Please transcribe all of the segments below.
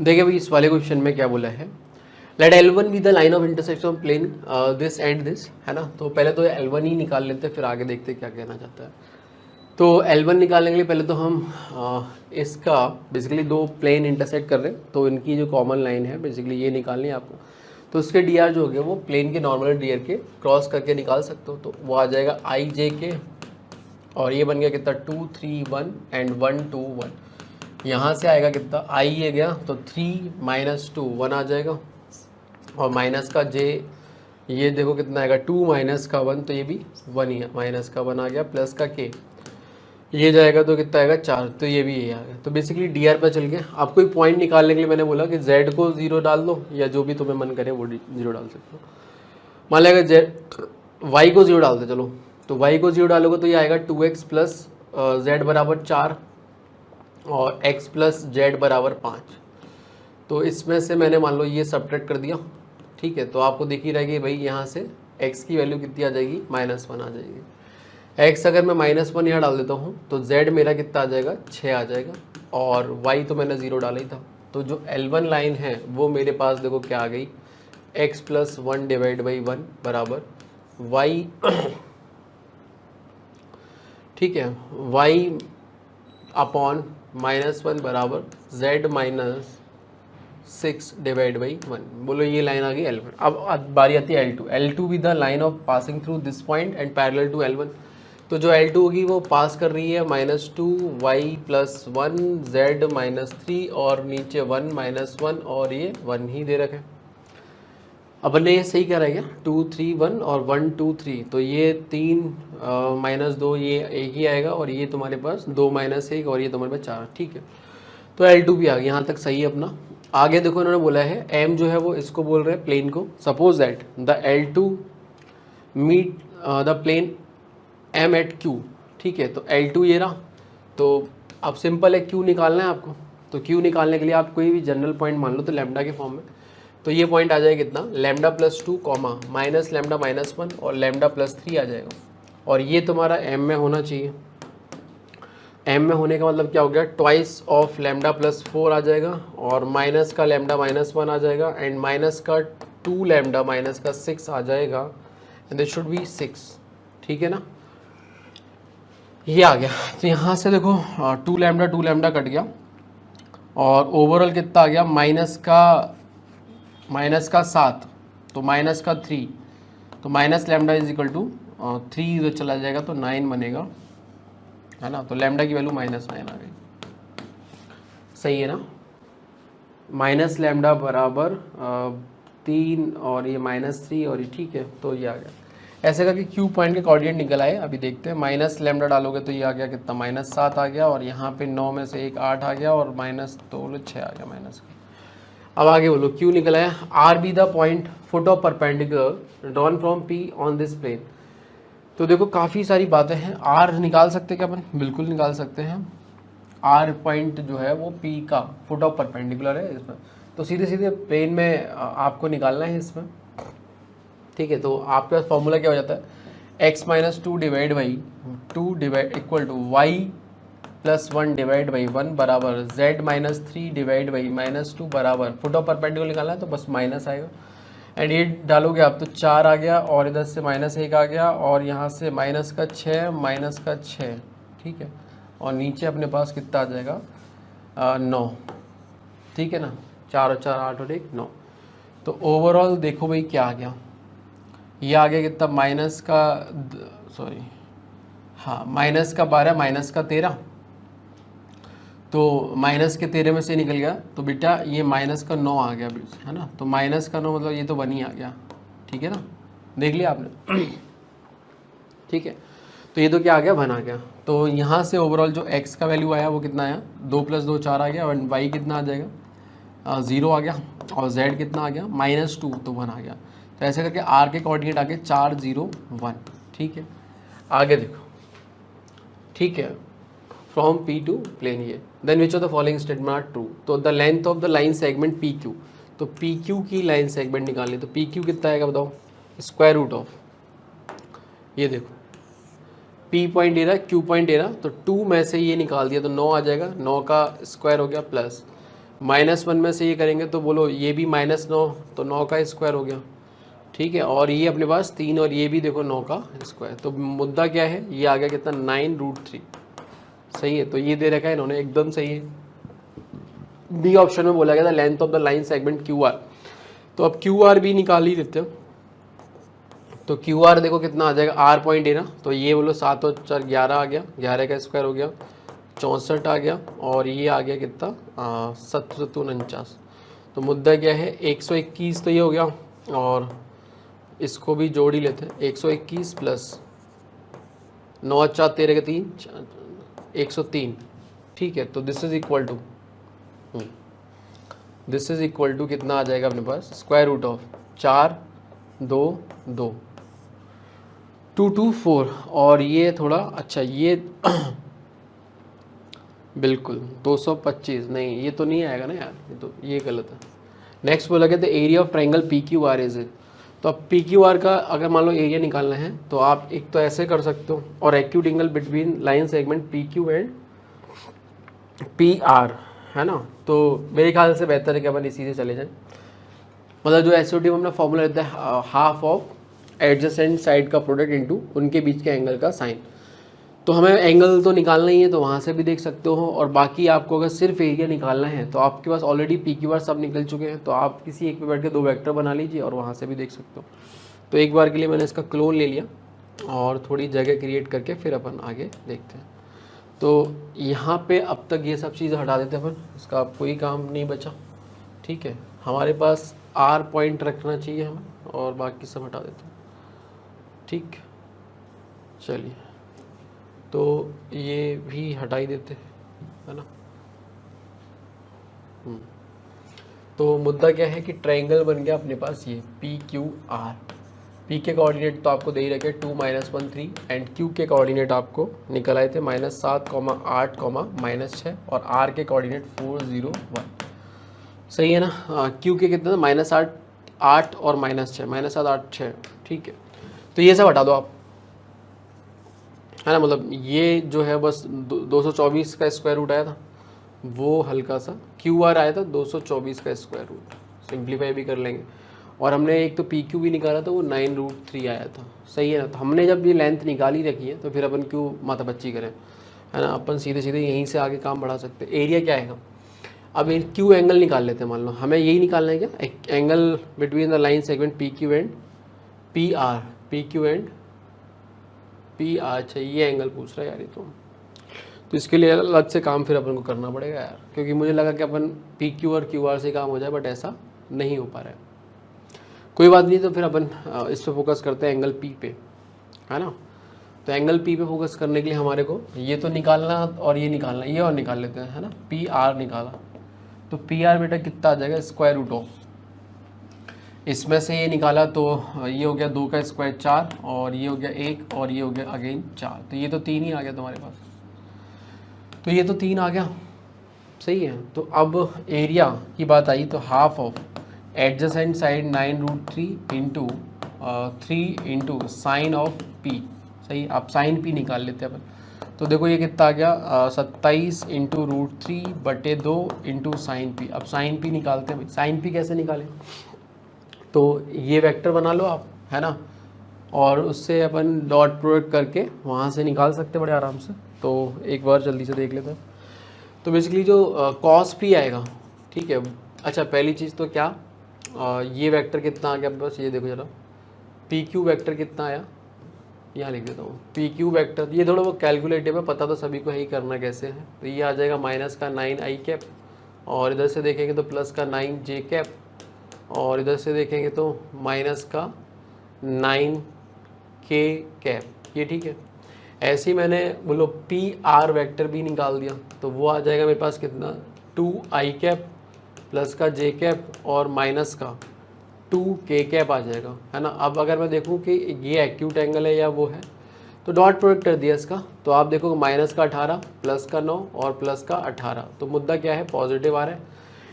देखिए भाई इस वाले क्वेश्चन में क्या बोला है, let L1 be the line of intersection plane this and this, है ना। तो पहले तो L1 ही निकाल लेते हैं, फिर आगे देखते हैं क्या कहना चाहता है। तो L1 निकालने के लिए पहले तो हम इसका बेसिकली दो प्लेन इंटरसेक्ट कर रहे हैं, तो इनकी जो कॉमन लाइन है बेसिकली ये निकालनी है आपको। तो उसके डी आर जो हो गया वो प्लेन के नॉर्मल डी आर के क्रॉस करके निकाल सकते हो, तो वो आ जाएगा आई जे के, और ये बन गया कितना 2 3 1 एंड 1 2 1। यहाँ से आएगा कितना आई ये गया तो 3 माइनस 2 1 आ जाएगा, और माइनस का जे ये देखो कितना आएगा 2 माइनस का 1, तो ये भी 1 ही है, माइनस का 1 आ गया, प्लस का के ये जाएगा तो कितना आएगा 4, तो ये भी ये आ गया। तो बेसिकली डी आर पर चल गया। आपको एक पॉइंट निकालने के लिए मैंने बोला कि जेड को 0 डाल दो, या जो भी तुम्हें मन करे वो 0 डाल सकते हो। मान लिया जेड वाई को 0 डाल दे, चलो तो वाई को 0 डालोगे तो ये आएगा 2x प्लस जेड बराबर 4 और x प्लस जेड बराबर 5। तो इसमें से मैंने मान लो ये सब्ट्रैक्ट कर दिया, ठीक है। तो आपको दिख ही रहेगी भाई यहाँ से x की वैल्यू कितनी आ जाएगी, -1 आ जाएगी। x अगर मैं -1 यहाँ डाल देता हूँ तो z मेरा कितना आ जाएगा 6 आ जाएगा, और y तो मैंने 0 डाला ही था। तो जो L1 लाइन है वो मेरे पास देखो क्या आ गई, x प्लस 1 डिवाइड बाई 1 बराबर y ठीक है, y अपॉन -1 बराबर z माइनस 6 डिवाइड बाई 1। बोलो ये लाइन आ गई L1। अब बारी आती है L2। L2 भी the line of passing through this point and parallel to L1। तो जो L2 होगी वो पास कर रही है -2 y प्लस 1 z -3 और नीचे 1 -1 और ये 1 ही दे रखे। अब ने ये सही कह रहा है क्या, 2 3 1 और 1 2 3, तो ये 3 -2 ये एक ही आएगा, और ये तुम्हारे पास 2 -1 और ये तुम्हारे पास 4, ठीक है। तो L2 भी आ गया, यहाँ तक सही है अपना। आगे देखो इन्होंने बोला है M जो है वो इसको बोल रहे हैं प्लेन को, suppose that the L2 meet the plane M at Q, ठीक है। तो L2 ये रहा, तो अब सिंपल है Q निकालना है आपको। तो Q निकालने के लिए आप कोई भी जनरल पॉइंट मान लो, तो लैम्डा के फॉर्म में, तो ये पॉइंट आ जाएगा कितना, lambda plus 2 comma minus lambda -1 और लैम्डा प्लस 3 आ जाएगा, और ये तुम्हारा M में होना चाहिए। M में होने का मतलब क्या हो गया, ट्वाइस ऑफ लैम्डा प्लस 4 आ जाएगा, और माइनस का लैम्डा -1 आ जाएगा, एंड माइनस का 2 लैम्डा माइनस का 6 आ जाएगा, एंड दिस शुड बी 6, ठीक है ना। ये आ गया। तो यहाँ से देखो 2 लैम्डा कट गया, और ओवरऑल कितना आ गया, माइनस का 7, तो माइनस का 3, तो minus lambda is equal to 3 इधर चला जाएगा तो 9 बनेगा, है ना। तो लैम्डा की वैल्यू -9 आ गई, सही है ना। माइनस लैम्डा बराबर 3 और ये -3 और ये, ठीक है। तो ये आ गया ऐसे करके क्यू पॉइंट के कोऑर्डिनेट निकल आए। अभी देखते हैं, माइनस लैम्डा डालोगे तो ये आ गया कितना, -7 आ गया, और यहाँ पे 9 में से 1 8 आ गया, और -2 6 आ गया माइनस का। अब आगे बोलो क्यू निकल आया, R be the point foot of perpendicular drawn from P on this plane. तो देखो काफ़ी सारी बातें हैं, आर निकाल सकते हैं क्या अपन, बिल्कुल निकाल सकते हैं। आर पॉइंट जो है वो पी का फुट ऑफ परपेंडिकुलर है इसमें, तो सीधे सीधे प्लेन में आपको निकालना है इसमें, ठीक है। तो आपके पास फॉर्मूला क्या हो जाता है, x minus 2 divide by 2 divide equal to y plus 1 divide by 1 बराबर z माइनस 3 डिवाइड बाई -2 बराबर फुट ऑफ परपेंडिकुलर निकालना है, तो बस माइनस आएगा, एंड ये डालोगे आप तो 4 आ गया, और इधर से -1 आ गया, और यहाँ से माइनस का 6, ठीक है। और नीचे अपने पास कितना आ जाएगा 9, ठीक है ना। 4 और 4 8 और 1 9। तो ओवरऑल देखो भाई क्या आ गया, ये आ गया कितना, माइनस का माइनस का 12 माइनस का 13, तो माइनस के 13 में से निकल गया, तो बेटा ये माइनस का 9 आ गया, है ना। तो माइनस का 9 मतलब ये तो 1 ही आ गया, ठीक है ना, देख लिया आपने ठीक है। तो ये तो क्या आ गया, 1 आ गया। तो यहाँ से ओवरऑल जो x का वैल्यू आया वो कितना आया, 2 + 2 4 आ गया, और y कितना आ जाएगा 0 आ गया, और z कितना आ गया -2, तो 1 आ गया। तो ऐसे करके r के कोऑर्डिनेट आ गए 4 0 1, ठीक है। आगे देखो, ठीक है, फ्रॉम P टू प्लेन ये, then which of the following statement are true. तो the length of the line segment PQ, तो PQ की लाइन सेगमेंट निकालनी, तो PQ कितना आएगा बताओ, स्क्वायर रूट ऑफ, ये देखो P पॉइंट ए रहा, Q पॉइंट ए रहा, तो 2 में से ये निकाल दिया तो 9 आ जाएगा, 9 का स्क्वायर हो गया प्लस -1 में से ये करेंगे तो बोलो ये भी -9, तो 9 का स्क्वायर हो गया, ठीक है। और ये अपने पास 3 और ये भी देखो 9 का स्क्वायर, तो मुद्दा क्या है, ये आ गया कितना 9√3, सही है। तो ये दे रखा है इन्होंने, एकदम सही है। बी ऑप्शन में बोला गया था length of the line segment QR, तो अब QR भी निकाल ही देते हो। तो QR देखो कितना आ जाएगा, R पॉइंट है ना, तो ये बोलो 7 और 4 11 आ गया, 11 का स्क्वायर हो गया 64 आ गया, और ये आ गया कितना 749। तो मुद्दा क्या है 121, तो ये हो गया, और इसको भी जोड़ ही लेते हैं, 121 प्लस 9 4 13 के 3 103, ठीक है। तो दिस इज इक्वल टू कितना आ जाएगा अपने पास, स्क्वायर रूट ऑफ 4 2 2 224, और ये थोड़ा अच्छा ये बिल्कुल 225, नहीं ये तो नहीं आएगा ना यार, ये गलत है। नेक्स्ट बोला गया the area of triangle PQR is it. तो अब PQR का अगर मान लो एरिया निकालना है तो आप एक तो ऐसे कर सकते हो, और acute angle between line segment PQ and PR, है ना। तो मेरे ख्याल से बेहतर है कि अपन इसी से चले जाएं, मतलब जो SOT में अपना फॉर्मूला रहता है हाफ ऑफ एडजेसेंट साइड का प्रोडक्ट इनटू उनके बीच के एंगल का साइन। तो हमें एंगल तो निकालना ही है, तो वहाँ से भी देख सकते हो, और बाकी आपको अगर सिर्फ एरिया निकालना है तो आपके पास ऑलरेडी PQR सब निकल चुके हैं, तो आप किसी एक पे बैठ के 2 वेक्टर बना लीजिए और वहाँ से भी देख सकते हो। तो एक बार के लिए मैंने इसका क्लोन ले लिया और थोड़ी जगह क्रिएट करके फिर अपन आगे देखते हैं। तो यहाँ पे अब तक ये सब चीज़ हटा देते हैं अपन, इसका अब कोई काम नहीं बचा, ठीक है। हमारे पास R पॉइंट रखना चाहिए हमें, और बाकी सब हटा देते हैं, ठीक। चलिए, तो ये भी हटा ही देते हैं, है ना। तो मुद्दा क्या है कि ट्रायंगल बन गया अपने पास ये PQR। P के कोऑर्डिनेट तो आपको दे ही रखे 2 -1 3, एंड Q के कोऑर्डिनेट आपको निकल आए थे -7, -8, -6, और R के कोऑर्डिनेट 4 0 1, सही है ना। Q के कितना -8 8 और -6, -7 8 6, ठीक है। तो ये सब हटा दो आप, है ना, मतलब ये जो है बस 224 का स्क्वायर रूट आया था, वो हल्का सा QR आया था 224 का स्क्वायर रूट, सिंप्लीफाई भी कर लेंगे। और हमने एक तो PQ भी निकाला था, वो 9√3 आया था, सही है ना। तो हमने जब ये लेंथ निकाली रखी है तो फिर अपन क्यों माथा बच्ची करें, है ना। अपन सीधे सीधे यहीं से आगे काम बढ़ा सकते हैं। एरिया क्या आएगा, अब Q एंगल निकाल लेते हैं। मान लो हमें यही निकालना है क्या, angle between the line segment PQ and PR, PQ and PR, अच्छा ये एंगल पूछ रहा है यार ये तो इसके लिए अलग से काम फिर अपन को करना पड़ेगा यार, क्योंकि मुझे लगा कि अपन PQ और QR से काम हो जाए, बट ऐसा नहीं हो पा रहा है। कोई बात नहीं, तो फिर अपन इस पर फोकस करते हैं एंगल P पे, है ना। तो एंगल P पे फोकस करने के लिए हमारे को ये तो निकालना और ये निकालना, ये और निकाल लेते हैं, है ना। PR निकाला तो PR बेटा कितना आ जाएगा, स्क्वायर रूट ऑफ, इसमें से ये निकाला तो ये हो गया 2 का स्क्वायर 4, और ये हो गया 1, और ये हो गया अगेन 4, तो ये तो 3 ही आ गया तुम्हारे पास। तो ये तो 3 आ गया, सही है। तो अब एरिया की बात आई तो half of adjacent side 9√3 into 3 into sine of P, सही। आप साइन P निकाल लेते हैं अपन, तो देखो ये कितना आ गया 27 इंटू √3/2 इंटू साइन P। अब साइन P निकालते हैं भाई, साइन P कैसे निकालें, तो ये वेक्टर बना लो आप, है ना, और उससे अपन डॉट प्रोडक्ट करके वहाँ से निकाल सकते बड़े आराम से। तो एक बार जल्दी से देख लेते हैं। तो बेसिकली जो कॉस P आएगा, ठीक है। अच्छा पहली चीज़ तो क्या, ये वेक्टर कितना आ गया बस ये देखो जरा, PQ वेक्टर कितना आया, यहाँ लिख देता हूँ PQ वेक्टर। ये थोड़ा वो कैलकुलेटिव है, पता तो सभी को ही करना कैसे है। तो ये आ जाएगा -9i कैप, और इधर से देखेंगे तो +9j कैप, और इधर से देखेंगे तो -9k कैप, ये ठीक है। ऐसे ही मैंने बोलो PR वेक्टर भी निकाल दिया, तो वो आ जाएगा मेरे पास कितना 2i कैप प्लस का j कैप और माइनस का 2k कैप आ जाएगा, है ना। अब अगर मैं देखूं कि ये एक्यूट एंगल है या वो है, तो डॉट प्रोडक्ट कर दिया इसका, तो आप देखो माइनस का 18 प्लस का 9 और प्लस का 18, तो मुद्दा क्या है पॉजिटिव आ रहा है,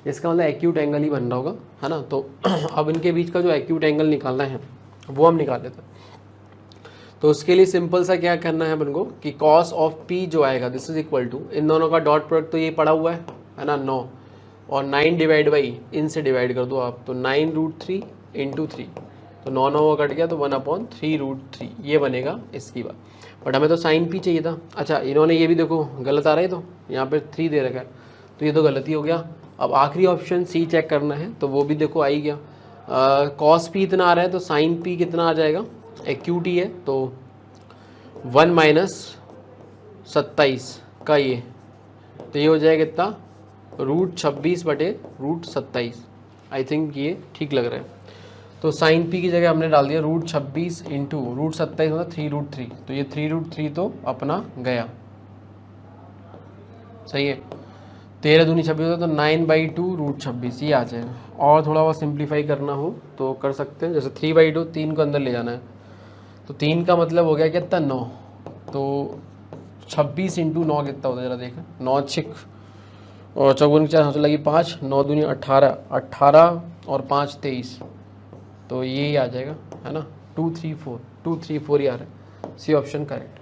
इसका मतलब एक्यूट एंगल ही बन रहा होगा, है ना। तो अब इनके बीच का जो एक्यूट एंगल निकालना है वो हम निकाल लेते हैं। तो उसके लिए सिंपल सा क्या करना है अपन को कि कॉस ऑफ P जो आएगा दिस इज इक्वल टू, इन दोनों का डॉट प्रोडक्ट तो ये पड़ा हुआ है ना 9, और 9 डिवाइड बाई इनसे डिवाइड कर दो आप, तो 9√3 इंटू 3, तो 9 कट गया, तो 1/3√3 ये बनेगा इसकी बात। बट हमें तो साइन पी चाहिए था। अच्छा, इन्होंने ये भी देखो गलत आ रहा है, तो यहाँ पे 3 दे रखा है, तो ये तो गलती हो गया। अब आखिरी ऑप्शन सी चेक करना है, तो वो भी देखो आ ही गया। कॉस पी इतना आ रहा है, तो साइन पी कितना आ जाएगा, एक्यूटी है, तो 1 - 27 का ये, तो ये हो जाएगा कितना, √26/√27। आई थिंक ये ठीक लग रहा है। तो साइन पी की जगह हमने डाल दिया √26 इंटू √27 मतलब 3√3, तो ये 3√3 तो अपना गया, सही है। 13 दूनी 26 होता है, तो 9/2√26 ये आ जाएगा। और थोड़ा बहुत सिंप्लीफाई करना हो तो कर सकते हैं, जैसे 3/2, 3 को अंदर ले जाना है, तो 3 का मतलब हो गया कितना, 9, तो 26 इंटू 9 कितना होता है जरा देखें, 9 6 और 54 4 लगी 5, 9 दूनी 18, 18 और 5 23, तो ये ही आ जाएगा, है ना, 2 3 4 2 3 4 ही आ रहा है। C option correct.